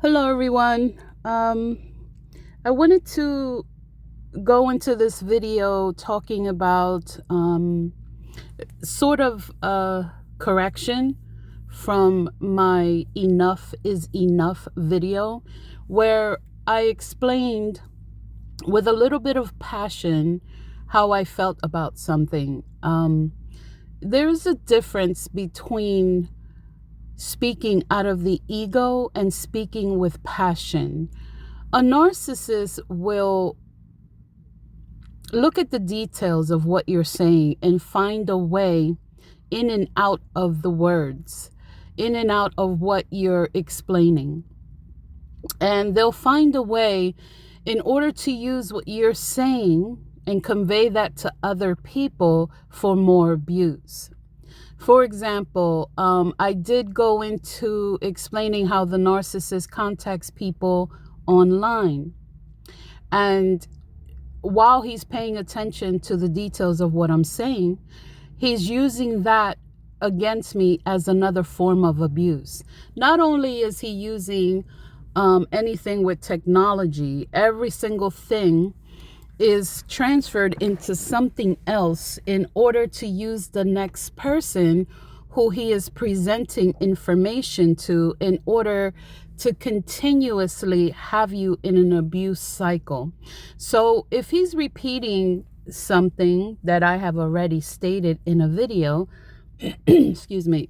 Hello, everyone. I wanted to go into this video talking about sort of a correction from my Enough is Enough video, where I explained with a little bit of passion how I felt about something. There's a difference between speaking out of the ego and speaking with passion. A narcissist will look at the details of what you're saying and find a way in and out of the words, in and out of what you're explaining. And they'll find a way in order to use what you're saying and convey that to other people for more abuse. For example, I did go into explaining how the narcissist contacts people online. And while he's paying attention to the details of what I'm saying, he's using that against me as another form of abuse. Not only is he using anything with technology, every single thing is transferred into something else in order to use the next person who he is presenting information to in order to continuously have you in an abuse cycle. So if he's repeating something that I have already stated in a video, excuse me,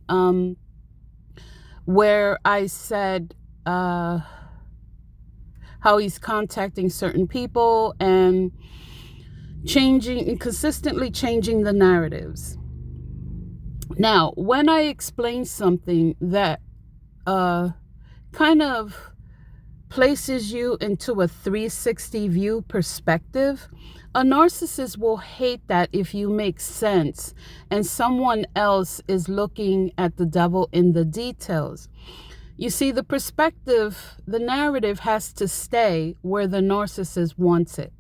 where I said how he's contacting certain people and consistently changing the narratives. Now, when I explain something that kind of places you into a 360 view perspective, a narcissist will hate that if you make sense and someone else is looking at the devil in the details. You see, the perspective, the narrative has to stay where the narcissist wants it,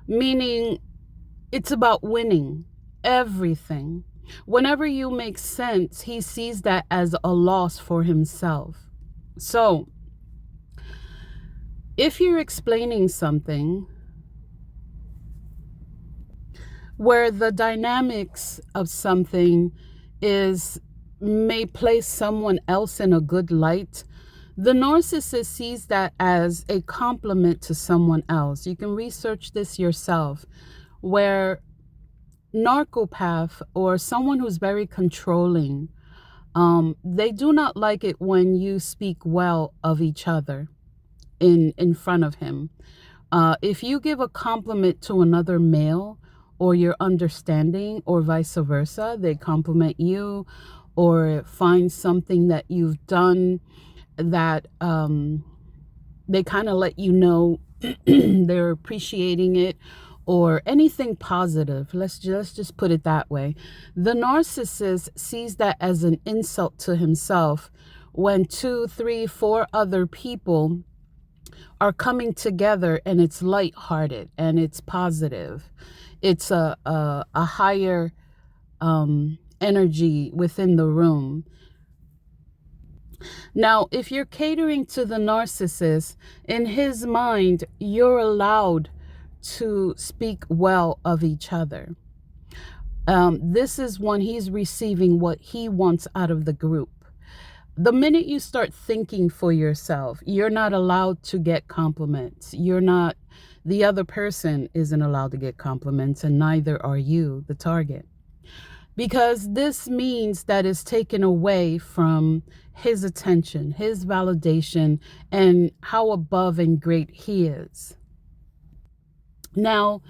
meaning it's about winning everything. Whenever you make sense, he sees that as a loss for himself. So, if you're explaining something where the dynamics of something may place someone else in a good light, the narcissist sees that as a compliment to someone else. You can research this yourself, where narcopath or someone who's very controlling, they do not like it when you speak well of each other in front of him. If you give a compliment to another male, or your understanding, or vice versa, they compliment you or find something that you've done that they kind of let you know they're appreciating it, or anything positive. Let's just put it that way. The narcissist sees that as an insult to himself when 2, 3, 4 other people are coming together and it's lighthearted and it's positive. It's a higher energy within the room. Now, if you're catering to the narcissist, in his mind, you're allowed to speak well of each other. This is when he's receiving what he wants out of the group. The minute you start thinking for yourself, you're not allowed to get compliments. The other person isn't allowed to get compliments, and neither are you, the target. Because this means that it's taken away from his attention, his validation, and how above and great he is. Now,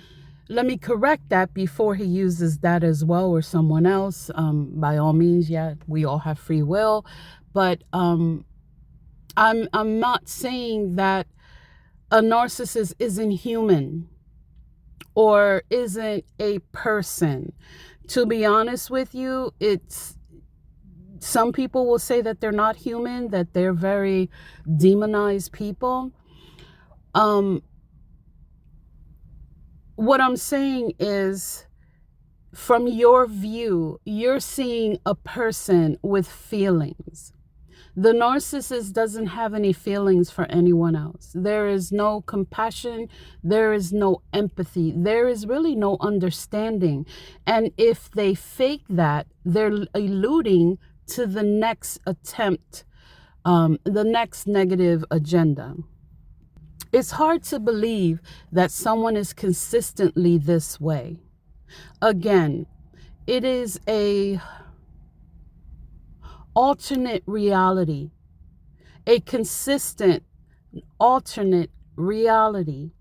let me correct that before he uses that as well, or someone else. By all means, yeah, we all have free will, but I'm not saying that a narcissist isn't human or isn't a person. To be honest with you, some people will say that they're not human, that they're very demonized people. What I'm saying is, from your view, you're seeing a person with feelings. The narcissist doesn't have any feelings for anyone else. There is no compassion. There is no empathy. There is really no understanding. And if they fake that, they're alluding to the next attempt, the next negative agenda. It's hard to believe that someone is consistently this way. Again, it is a alternate reality, a consistent alternate reality.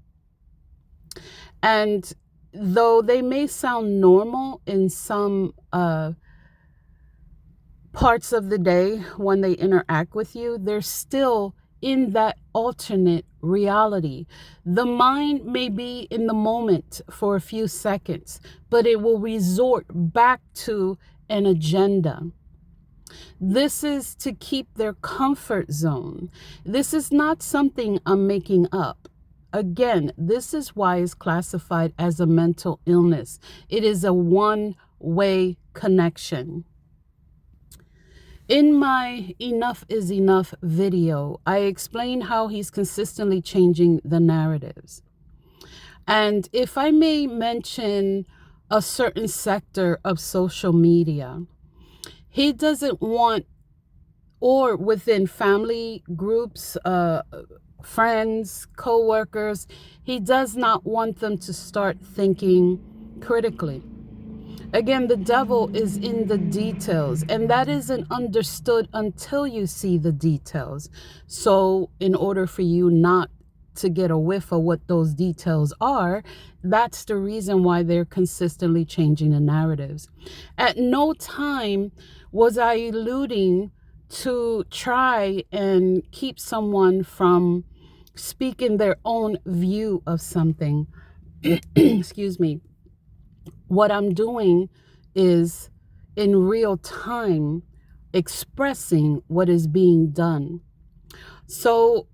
And though they may sound normal in some parts of the day when they interact with you, they're still in that alternate reality. The mind may be in the moment for a few seconds, but it will resort back to an agenda. This is to keep their comfort zone. This is not something I'm making up. Again, this is why it's classified as a mental illness. It is a one-way connection. In my Enough is Enough video, I explain how he's consistently changing the narratives. And if I may mention a certain sector of social media, he doesn't want, or within family groups, friends, co-workers, he does not want them to start thinking critically. Again, the devil is in the details, and that isn't understood until you see the details. So in order for you not to get a whiff of what those details are, that's the reason why they're consistently changing the narratives. At no time was I alluding to try and keep someone from speaking their own view of something. Excuse me. What I'm doing is in real time expressing what is being done. So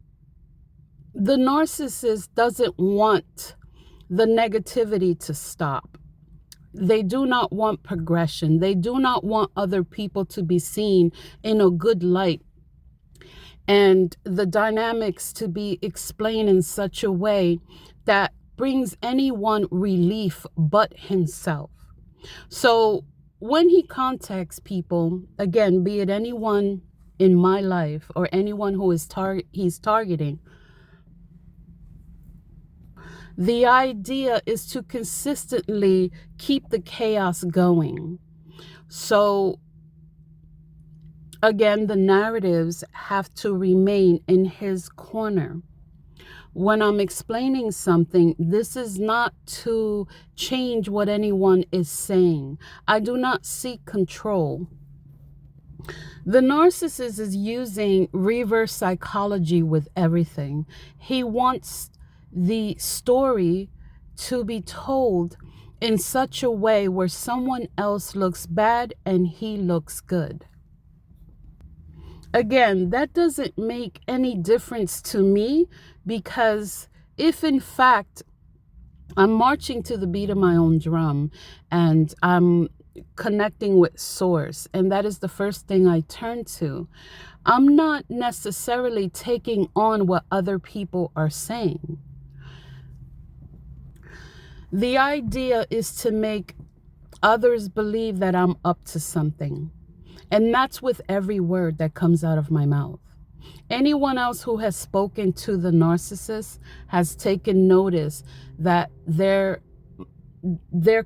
the narcissist doesn't want the negativity to stop. They do not want progression. They do not want other people to be seen in a good light, and the dynamics to be explained in such a way that brings anyone relief but himself. So when he contacts people, again, be it anyone in my life or anyone who is he's targeting, the idea is to consistently keep the chaos going. So again, the narratives have to remain in his corner. When I'm explaining something, this is not to change what anyone is saying. I do not seek control. The narcissist is using reverse psychology with everything. He wants the story to be told in such a way where someone else looks bad and he looks good. Again, that doesn't make any difference to me, because if in fact I'm marching to the beat of my own drum and I'm connecting with source, and that is the first thing I turn to, I'm not necessarily taking on what other people are saying. The idea is to make others believe that I'm up to something. And that's with every word that comes out of my mouth. Anyone else who has spoken to the narcissist has taken notice that there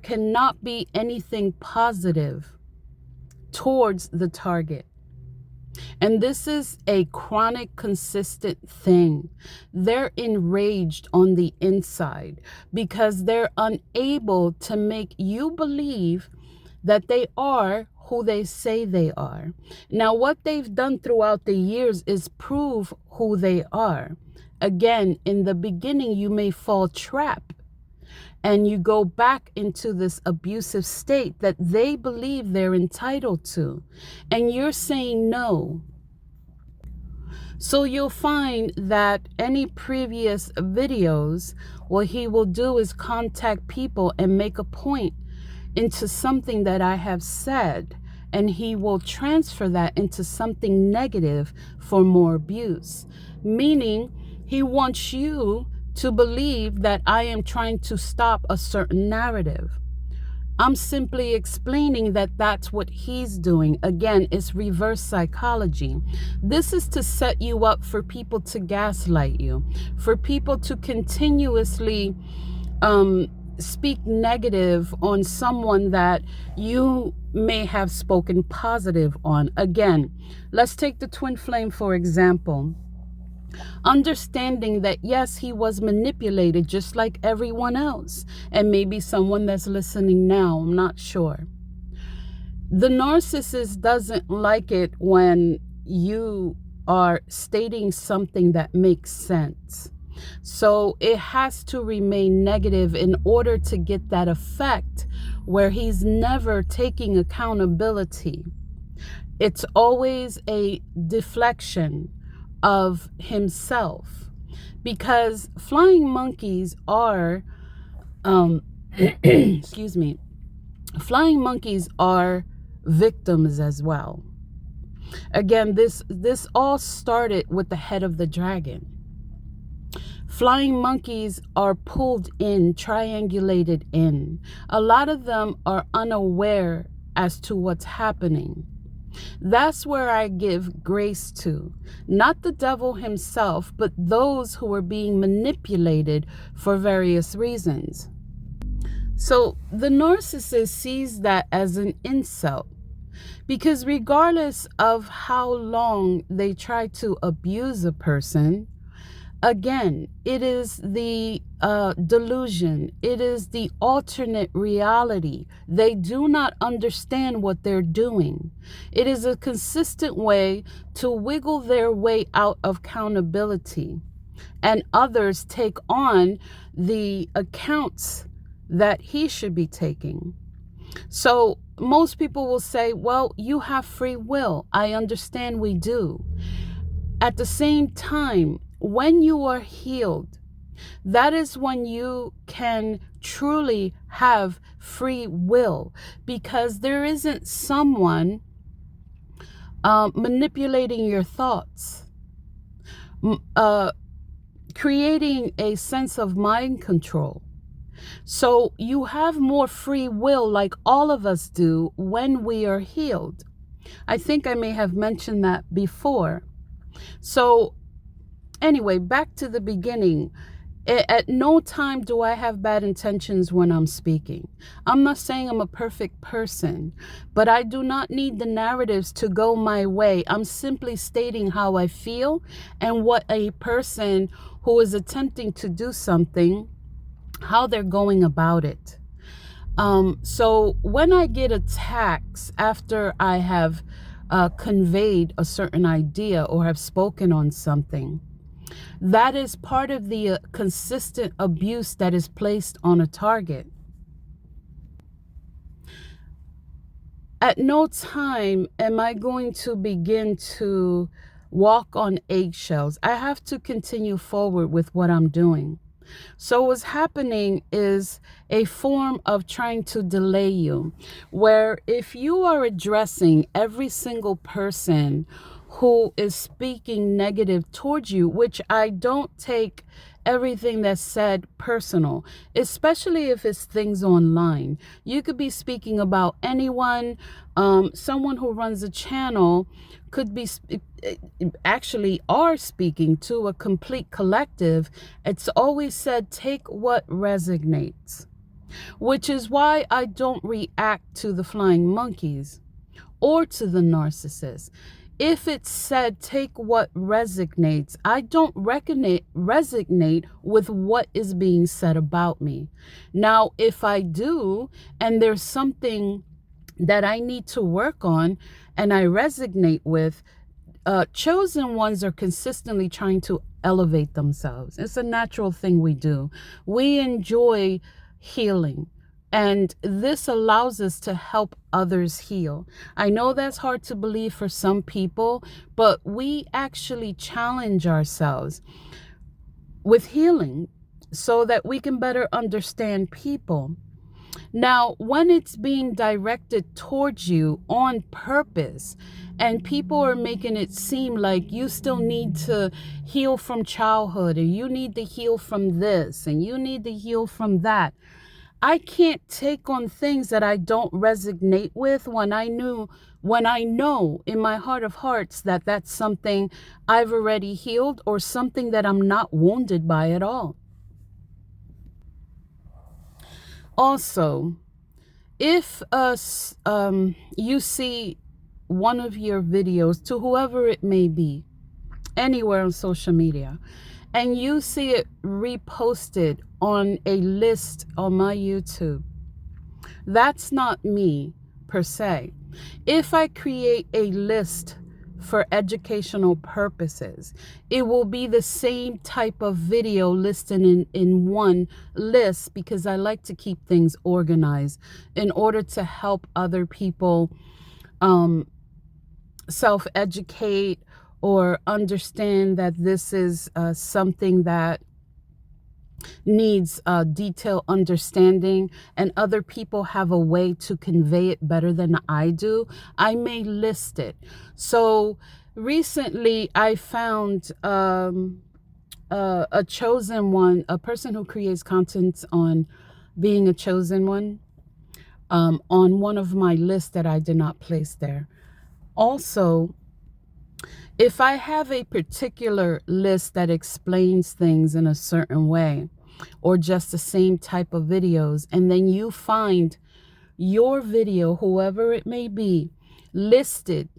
cannot be anything positive towards the target. And this is a chronic, consistent thing. They're enraged on the inside because they're unable to make you believe that they are who they say they are. Now, what they've done throughout the years is prove who they are. Again, in the beginning, you may fall trap and you go back into this abusive state that they believe they're entitled to, and you're saying no. So you'll find that any previous videos, what he will do is contact people and make a point into something that I have said, and he will transfer that into something negative for more abuse. Meaning, he wants you to believe that I am trying to stop a certain narrative. I'm simply explaining that that's what he's doing. Again, it's reverse psychology. This is to set you up for people to gaslight you, for people to continuously speak negative on someone that you may have spoken positive on. Again, let's take the twin flame for example. Understanding that yes, he was manipulated just like everyone else, and maybe someone that's listening now, I'm not sure. The narcissist doesn't like it when you are stating something that makes sense. So it has to remain negative in order to get that effect where he's never taking accountability. It's always a deflection of himself, because flying monkeys are excuse me, flying monkeys are victims as well. Again, this all started with the head of the dragon. Flying monkeys are pulled in, triangulated in. A lot of them are unaware as to what's happening. That's where I give grace to, not the devil himself, but those who are being manipulated for various reasons. So the narcissist sees that as an insult, because regardless of how long they try to abuse a person, again, it is the delusion. It is the alternate reality. They do not understand what they're doing. It is a consistent way to wiggle their way out of accountability, and others take on the accounts that he should be taking. So most people will say, well, you have free will. I understand we do. At the same time, when you are healed, that is when you can truly have free will, because there isn't someone manipulating your thoughts, creating a sense of mind control. So you have more free will, like all of us do, when we are healed. I think I may have mentioned that before. So anyway, back to the beginning. At no time do I have bad intentions when I'm speaking. I'm not saying I'm a perfect person, but I do not need the narratives to go my way. I'm simply stating how I feel and what a person who is attempting to do something, how they're going about it. So when I get attacks after I have conveyed a certain idea or have spoken on something, that is part of the consistent abuse that is placed on a target. At no time am I going to begin to walk on eggshells. I have to continue forward with what I'm doing. So what's happening is a form of trying to delay you, where if you are addressing every single person who is speaking negative towards you, which I don't take everything that's said personal, especially if it's things online. You could be speaking about anyone. Someone who runs a channel could be actually are speaking to a complete collective. It's always said, take what resonates, which is why I don't react to the flying monkeys or to the narcissist. If it's said, take what resonates, I don't resonate with what is being said about me. Now, if I do, and there's something that I need to work on and I resonate with, chosen ones are consistently trying to elevate themselves. It's a natural thing we do. We enjoy healing, and this allows us to help others heal. I know that's hard to believe for some people, but we actually challenge ourselves with healing so that we can better understand people. Now, when it's being directed towards you on purpose, and people are making it seem like you still need to heal from childhood, and you need to heal from this, and you need to heal from that, I can't take on things that I don't resonate with when I know in my heart of hearts that that's something I've already healed or something that I'm not wounded by at all. Also, if you see one of your videos, to whoever it may be, anywhere on social media, and you see it reposted on a list on my YouTube, that's not me per se. If I create a list for educational purposes, it will be the same type of video listed in one list, because I like to keep things organized in order to help other people self-educate or understand that this is something that needs detailed understanding, and other people have a way to convey it better than I do. I may list it. So recently I found a chosen one, a person who creates content on being a chosen one, on one of my lists that I did not place there. Also, if I have a particular list that explains things in a certain way, or just the same type of videos, and then you find your video, whoever it may be, listed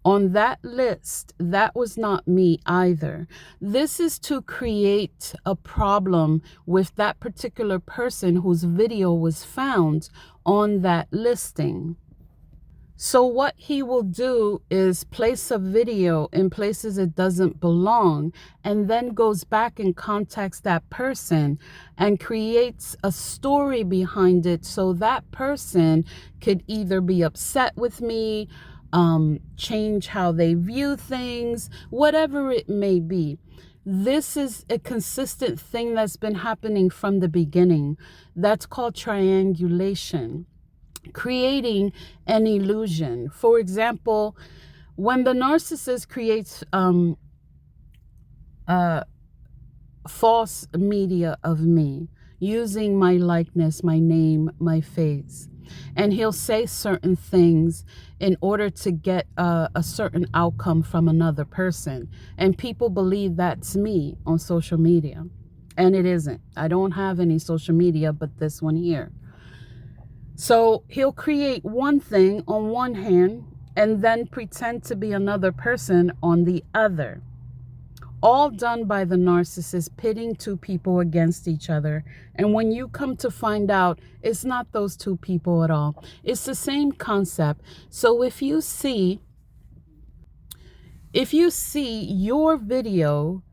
on that list, that was not me either. This is to create a problem with that particular person whose video was found on that listing. So what he will do is place a video in places it doesn't belong, and then goes back and contacts that person and creates a story behind it, so that person could either be upset with me, change how they view things, whatever it may be. This is a consistent thing that's been happening from the beginning. That's called triangulation, creating an illusion. For example, when the narcissist creates false media of me, using my likeness, my name, my face, and he'll say certain things in order to get a certain outcome from another person, and people believe that's me on social media, and it isn't. I don't have any social media but this one here. So he'll create one thing on one hand and then pretend to be another person on the other. All done by the narcissist, pitting two people against each other. And when you come to find out, it's not those two people at all. It's the same concept. So if you see your video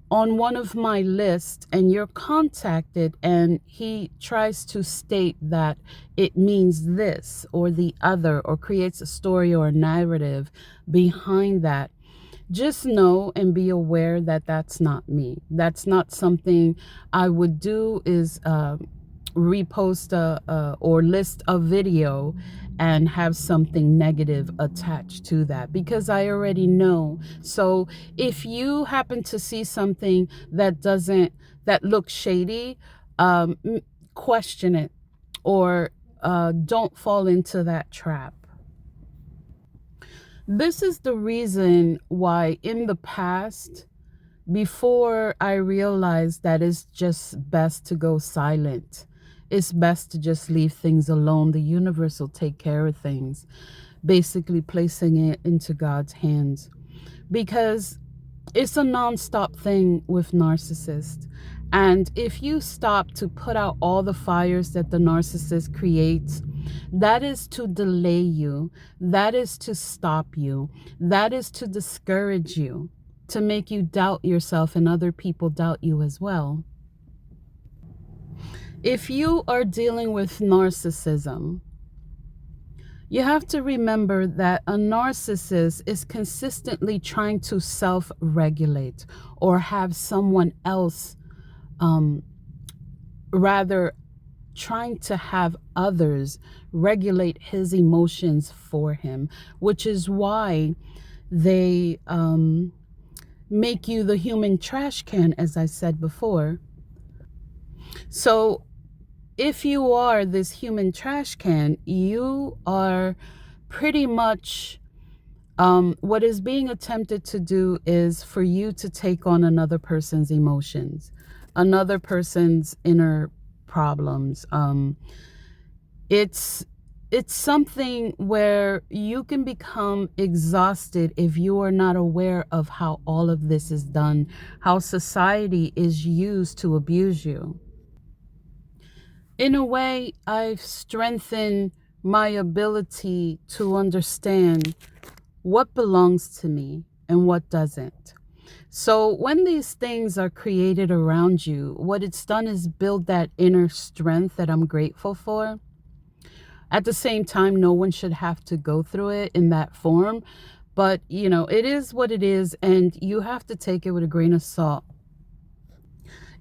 on one of my lists and you're contacted and he tries to state that it means this or the other, or creates a story or a narrative behind that, just know and be aware that that's not me. That's not something I would do, is repost or list a video and have something negative attached to that, because I already know. So if you happen to see something that looks shady, question it, or don't fall into that trap. This is the reason why in the past, before I realized that it's just best to go silent, it's best to just leave things alone, the universe will take care of things, basically placing it into God's hands, because it's a non-stop thing with narcissists. And if you stop to put out all the fires that the narcissist creates, that is to delay you, that is to stop you, that is to discourage you, to make you doubt yourself and other people doubt you as well. If you are dealing with narcissism, you have to remember that a narcissist is consistently trying to self-regulate, or have someone else rather trying to have others regulate his emotions for him, which is why they make you the human trash can, as I said before. So if you are this human trash can, you are pretty much what is being attempted to do is for you to take on another person's emotions, another person's inner problems. It's it's something where you can become exhausted if you are not aware of how all of this is done, how society is used to abuse you. In a way, I've strengthened my ability to understand what belongs to me and what doesn't. So when these things are created around you, what it's done is build that inner strength that I'm grateful for. At the same time, no one should have to go through it in that form. But, it is what it is, and you have to take it with a grain of salt.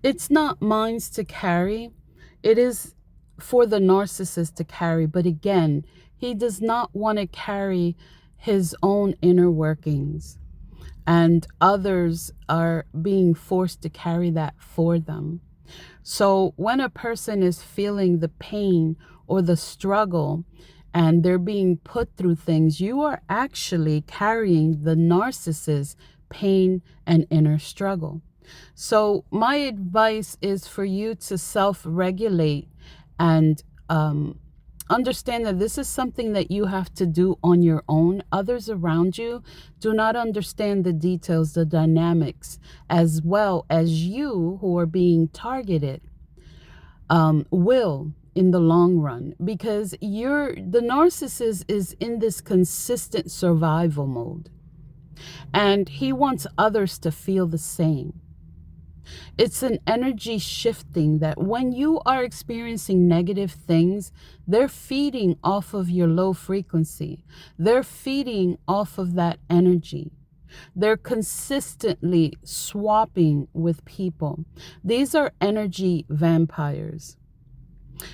It's not mine to carry. It is for the narcissist to carry. But again, he does not want to carry his own inner workings. And others are being forced to carry that for them. So when a person is feeling the pain or the struggle and they're being put through things, you are actually carrying the narcissist's pain and inner struggle. So my advice is for you to self-regulate and understand that this is something that you have to do on your own. Others around you do not understand the details, the dynamics, as well as you who are being targeted will in the long run, because the narcissist is in this consistent survival mode, and he wants others to feel the same. It's an energy shifting that when you are experiencing negative things, they're feeding off of your low frequency. They're feeding off of that energy. They're consistently swapping with people. These are energy vampires.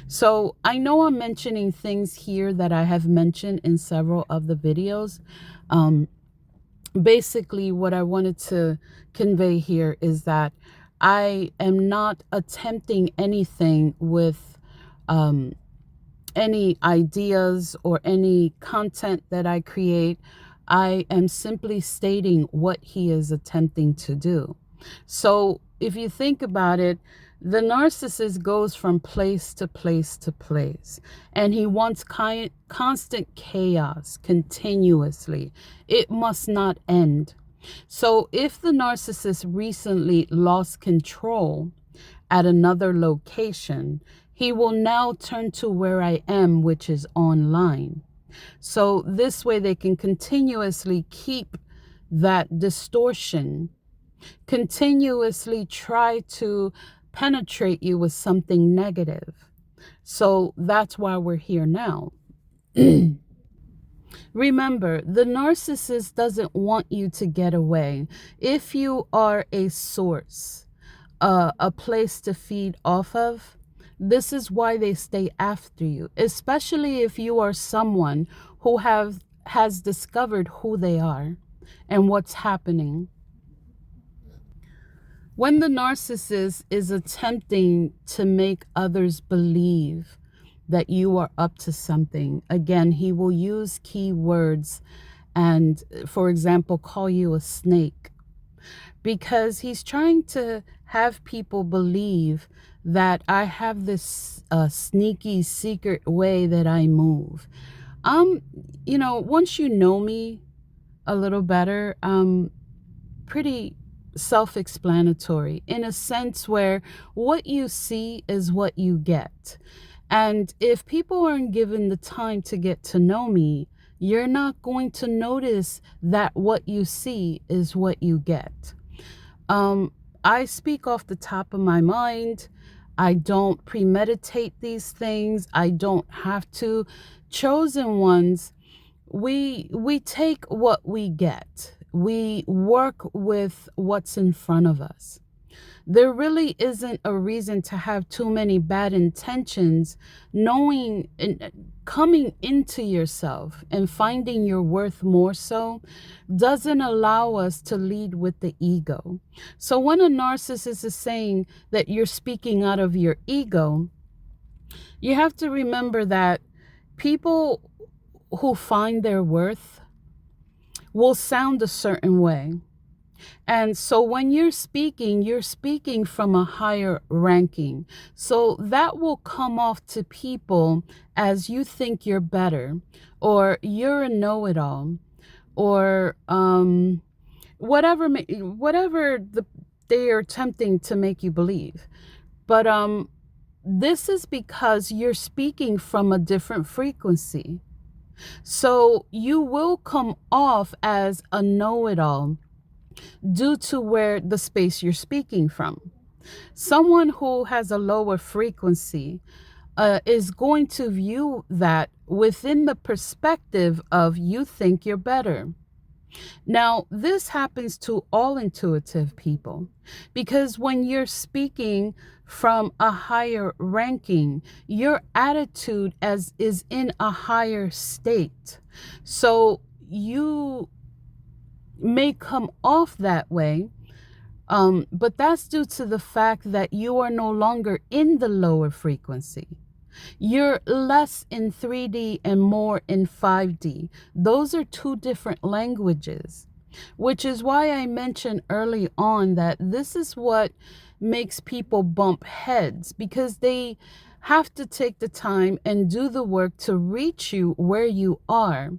So I know I'm mentioning things here that I have mentioned in several of the videos. Basically, what I wanted to convey here is that I am not attempting anything with any ideas or any content that I create. I am simply stating what he is attempting to do. So if you think about it, the narcissist goes from place to place to place, and he wants constant chaos continuously. It must not end. So if the narcissist recently lost control at another location, he will now turn to where I am, which is online. So this way they can continuously keep that distortion, continuously try to penetrate you with something negative. So that's why we're here now. Remember, the narcissist doesn't want you to get away. If you are a source, a place to feed off of, this is why they stay after you, especially if you are someone who has discovered who they are and what's happening. When the narcissist is attempting to make others believe that you are up to something, again, he will use keywords and, for example, call you a snake, because he's trying to have people believe that I have this sneaky secret way that I move. Once you know me a little better, pretty self-explanatory in a sense where what you see is what you get. And if people aren't given the time to get to know me, you're not going to notice that what you see is what you get. I speak off the top of my mind. I don't premeditate these things. I don't have to. Chosen ones, we take what we get. We work with what's in front of us. There really isn't a reason to have too many bad intentions. Knowing and coming into yourself and finding your worth more so doesn't allow us to lead with the ego. So when a narcissist is saying that you're speaking out of your ego, you have to remember that people who find their worth will sound a certain way. And so when you're speaking from a higher ranking. So that will come off to people as you think you're better, or you're a know-it-all, or whatever they are attempting to make you believe. But this is because you're speaking from a different frequency. So you will come off as a know-it-all due to where the space you're speaking from. Someone who has a lower frequency is going to view that within the perspective of you think you're better. Now, this happens to all intuitive people, because when you're speaking from a higher ranking, your attitude is in a higher state. So you may come off that way, but that's due to the fact that you are no longer in the lower frequency. You're less in 3D and more in 5D. Those are two different languages, which is why I mentioned early on that this is what makes people bump heads, because they have to take the time and do the work to reach you where you are.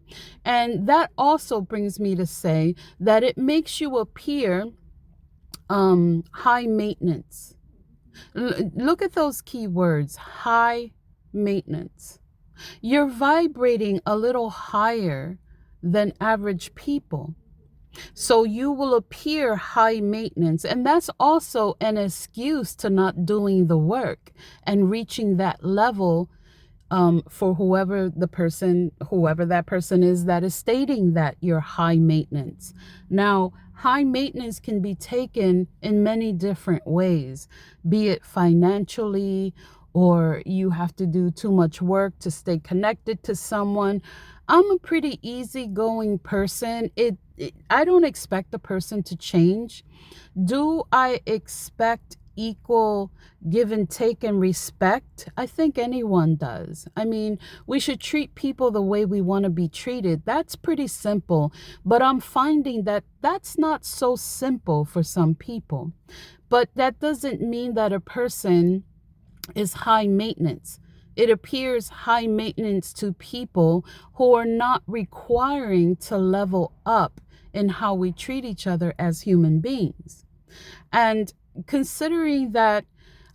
And that also brings me to say that it makes you appear high maintenance. Look at those key words: high maintenance. You're vibrating a little higher than average people. So you will appear high maintenance. And that's also an excuse to not doing the work and reaching that level for whoever that person is that is stating that you're high maintenance. Now, high maintenance can be taken in many different ways, be it financially, or you have to do too much work to stay connected to someone. I'm a pretty easygoing person. I don't expect the person to change. Do I expect equal give and take and respect? I think anyone does. I mean, we should treat people the way we want to be treated. That's pretty simple. But I'm finding that that's not so simple for some people. But that doesn't mean that a person is high maintenance. It appears high maintenance to people who are not requiring to level up in how we treat each other as human beings. And considering that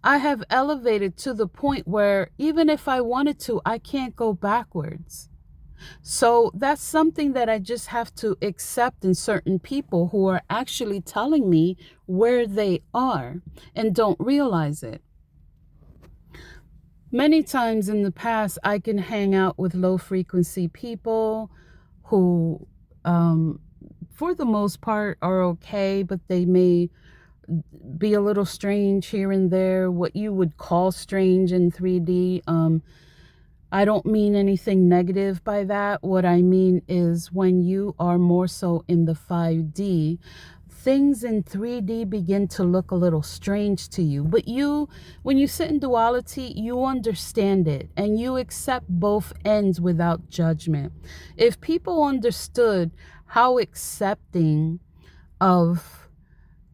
I have elevated to the point where even if I wanted to, I can't go backwards. So that's something that I just have to accept in certain people who are actually telling me where they are and don't realize it. Many times in the past, I can hang out with low frequency people who, for the most part, are okay, but they may be a little strange here and there, what you would call strange in 3D. I don't mean anything negative by that. What I mean is when you are more so in the 5D, things in 3D begin to look a little strange to you. But when you sit in duality, you understand it and you accept both ends without judgment. If people understood how accepting of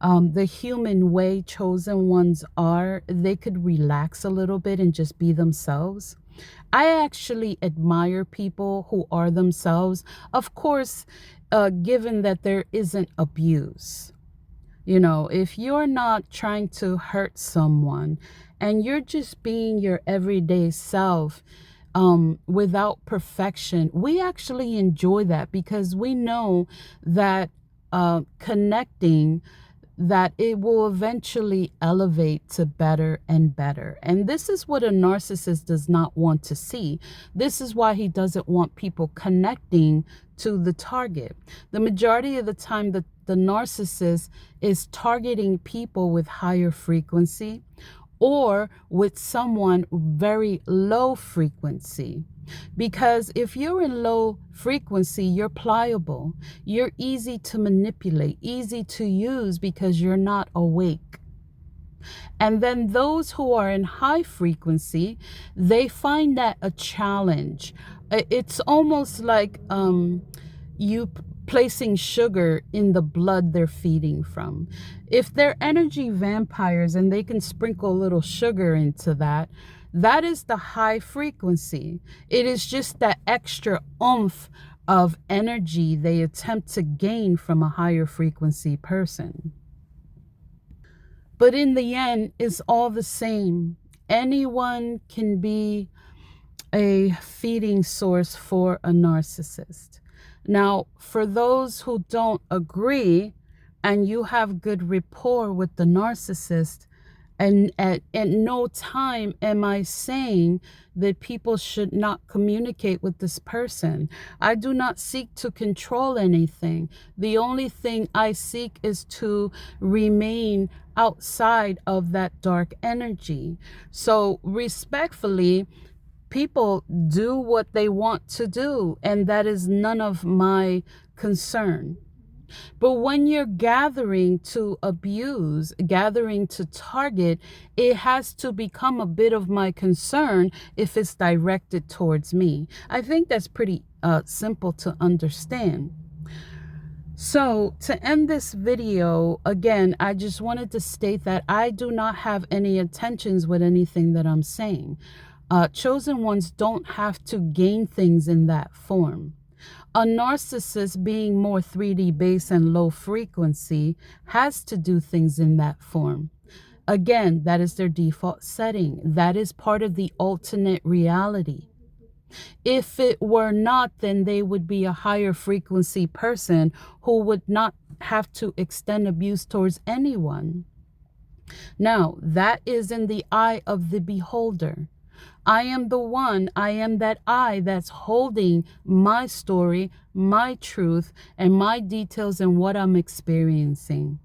the human way chosen ones are, they could relax a little bit and just be themselves. I actually admire people who are themselves. Of course, given that there isn't abuse. You know, if you're not trying to hurt someone and you're just being your everyday self without perfection, we actually enjoy that because we know that connecting that it will eventually elevate to better and better. And this is what a narcissist does not want to see. This is why he doesn't want people connecting to the target. The majority of the time, the narcissist is targeting people with higher frequency or with someone very low frequency. Because if you're in low frequency, you're pliable, you're easy to manipulate, easy to use because you're not awake. And then those who are in high frequency, they find that a challenge. It's almost like you placing sugar in the blood they're feeding from. If they're energy vampires and they can sprinkle a little sugar into that, that is the high frequency. It is just that extra oomph of energy they attempt to gain from a higher frequency person. But in the end, it's all the same. Anyone can be a feeding source for a narcissist. Now, for those who don't agree and you have good rapport with the narcissist, and at no time am I saying that people should not communicate with this person. I do not seek to control anything. The only thing I seek is to remain outside of that dark energy. So respectfully, people do what they want to do, and that is none of my concern. But when you're gathering to abuse, gathering to target, it has to become a bit of my concern if it's directed towards me. I think that's pretty simple to understand. So to end this video, again, I just wanted to state that I do not have any intentions with anything that I'm saying. Chosen ones don't have to gain things in that form. A narcissist, being more 3D based and low frequency, has to do things in that form. Again, that is their default setting. That is part of the alternate reality. If it were not, then they would be a higher frequency person who would not have to extend abuse towards anyone. Now, that is in the eye of the beholder. I am the one, I am that I that's holding my story, my truth, and my details and what I'm experiencing.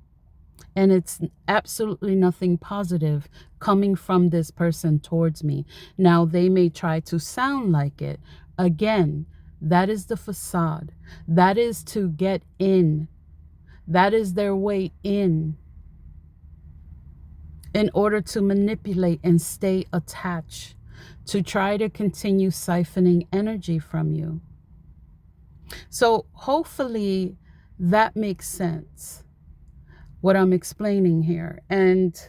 And it's absolutely nothing positive coming from this person towards me. Now, they may try to sound like it. Again, that is the facade. That is to get in. That is their way in order to manipulate and stay attached, to try to continue siphoning energy from you. So hopefully that makes sense, what I'm explaining here. And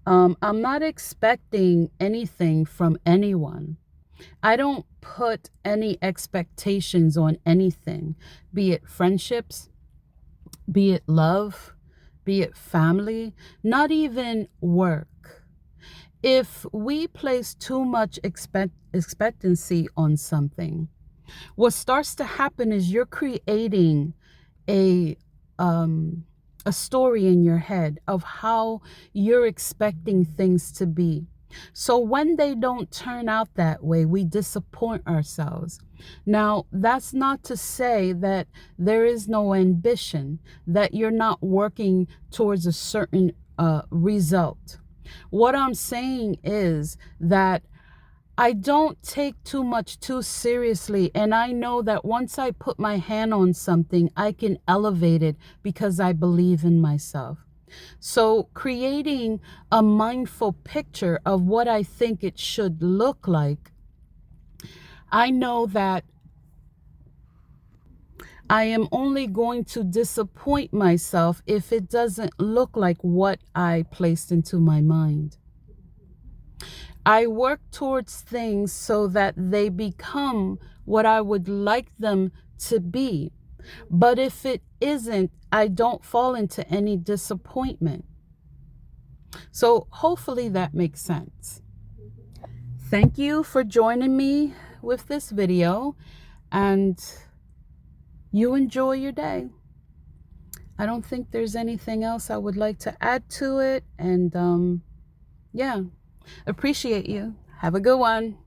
I'm not expecting anything from anyone. I don't put any expectations on anything, be it friendships, be it love, be it family, not even work. If we place too much expectancy on something, what starts to happen is you're creating a story in your head of how you're expecting things to be. So when they don't turn out that way, we disappoint ourselves. Now, that's not to say that there is no ambition, that you're not working towards a certain result. What I'm saying is that I don't take too much too seriously, and I know that once I put my hand on something, I can elevate it because I believe in myself. So creating a mindful picture of what I think it should look like, I know that I am only going to disappoint myself if it doesn't look like what I placed into my mind. I work towards things so that they become what I would like them to be. But if it isn't, I don't fall into any disappointment. So hopefully that makes sense. Thank you for joining me with this video, and you enjoy your day. I don't think there's anything else I would like to add to it. And yeah, appreciate you. Have a good one.